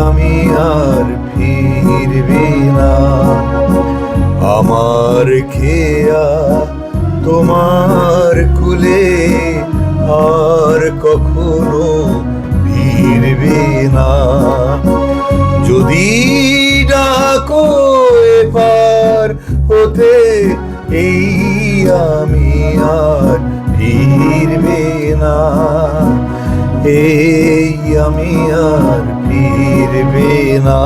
আমি আর ফিরবে না। আমার খেয়া তোমার কুলে আর কখনো ফিরবে না। যদি ডাকো এপার হতে এই আমি আর ফিরবে না, এই আমি আর ফিরবে না।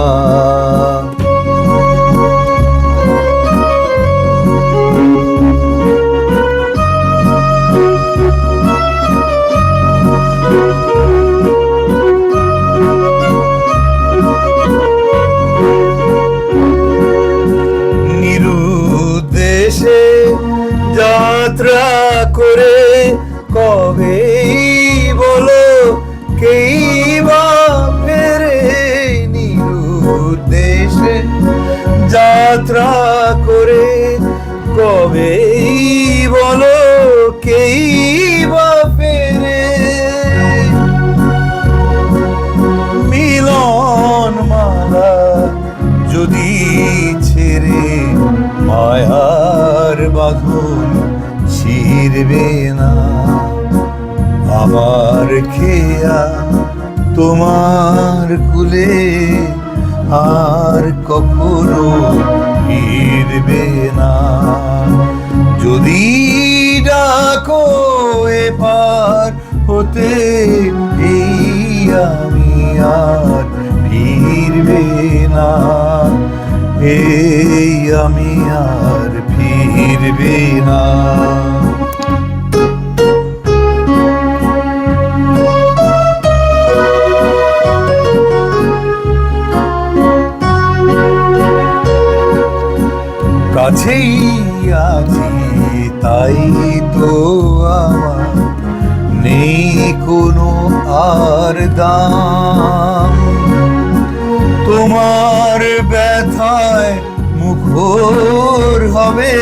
নিরুদ্দেশে যাত্রা করে কবে বলো কেই বা ফেরে। নিরুদ্দেশে যাত্রা করে কবে বলো কেই বা ফেরে। মিলন মালা যদি ছেড়ে মায়ার বাঁধন ছিড়বে না। আমার খেয়া তোমার কুলে আর কখনো ফিরবে না। যদি ডাকো এপার হতে এই আমি আর ফিরবে না, এই আমি আর ফিরবে না। কাছেই আছি তাই তো আমার নেই কোনো আর দাম। তোমার ব্যথায় মুখর হবে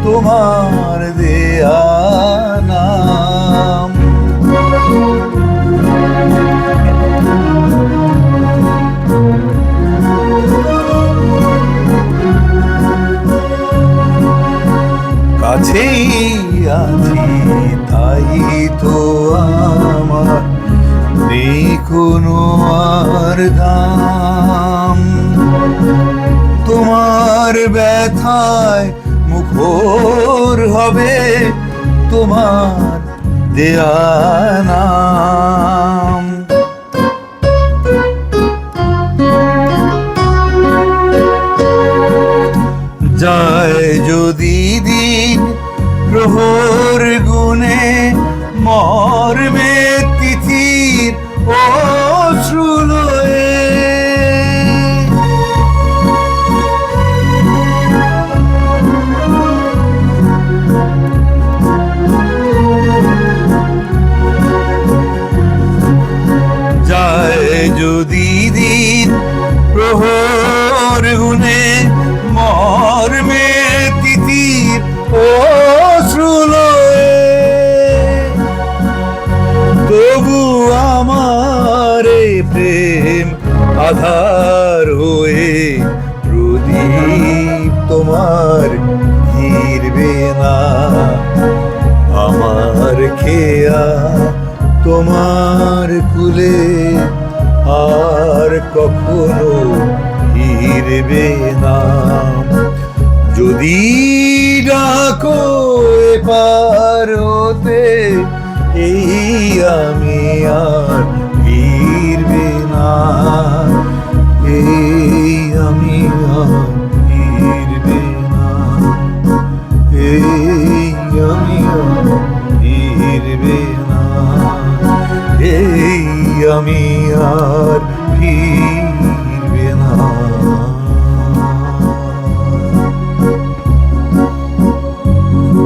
তোমার দেয়া নাম। কাছেই আছি তাই তো আমার নেই কোনো আর দাম। তোমার ব্যথায় মুখর হবে তোমার দেয়া নাম। যায় যদি দিন প্রহর গুনে মরবে তিথির অশ্রু লয়ে। যায় যদি দিন প্রহর গুনে মরবে তিথির অশ্রু লয়ে। তবু আমার প্রেম আধার হয়ে প্রদীপ তোমার ঘিরবে না। আমার খেয়া তোমার কুলে আর কখনো ফিরবে না। যদি ডাকো এপার হতে এই আমি আর ফিরবে না, এই আমি আর ফিরবে না, এই আমি আর ফিরবে না, এই আমি আর